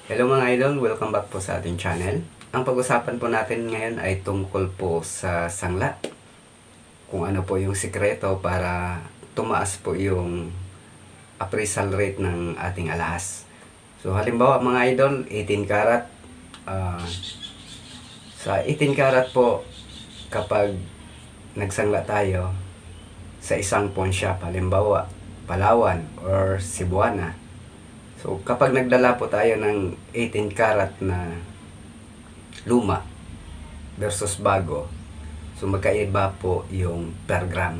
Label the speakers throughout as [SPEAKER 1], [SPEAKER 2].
[SPEAKER 1] Hello mga idol, welcome back po sa ating channel. Ang pag-usapan po natin ngayon ay tungkol po sa sangla. Kung ano po yung sikreto para tumaas po yung appraisal rate ng ating alahas. So halimbawa mga idol, 18 karat. Sa 18 karat po, kapag nagsangla tayo sa isang pawn shop, halimbawa Palawan or Cebuana. So, kapag nagdala po tayo ng 18 karat na luma versus bago, so magkaiba po yung per gram.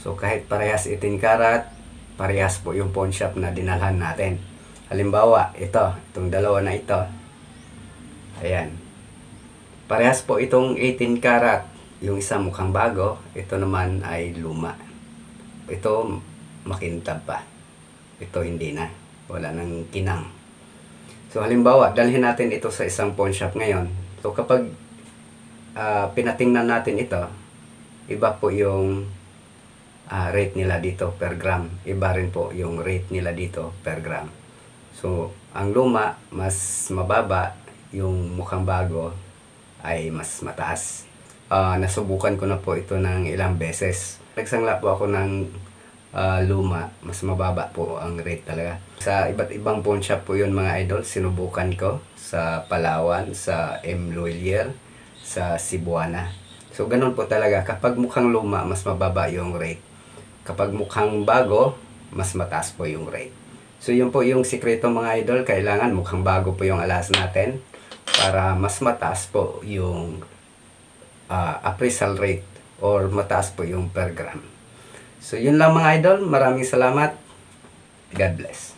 [SPEAKER 1] So, kahit parehas 18 karat, parehas po yung pawn shop na dinalhan natin. Halimbawa, itong dalawa na ito. Ayan. Parehas po itong 18 karat. Yung isa mukhang bago, ito naman ay luma. Ito, makintab pa. Ito hindi na. Wala nang kinang. So halimbawa, dalhin natin ito sa isang pawn shop ngayon. So kapag pinatingnan natin ito, iba po yung rate nila dito per gram. Iba rin po yung rate nila dito per gram. So ang luma, mas mababa. Yung mukhang bago ay mas mataas. Nasubukan ko na po ito ng ilang beses. Nagsangla po ako ng luma, mas mababa po ang rate talaga. Sa iba't ibang pawn shop po yun mga idol, sinubukan ko sa Palawan, sa M. Loelier, sa Cebuana. So ganun po talaga, kapag mukhang luma, mas mababa yung rate. Kapag mukhang bago, mas mataas po yung rate. So yun po yung sikreto mga idol, kailangan mukhang bago po yung alahas natin para mas mataas po yung appraisal rate or mataas po yung per gram. So yun lang mga idol, maraming salamat. God bless.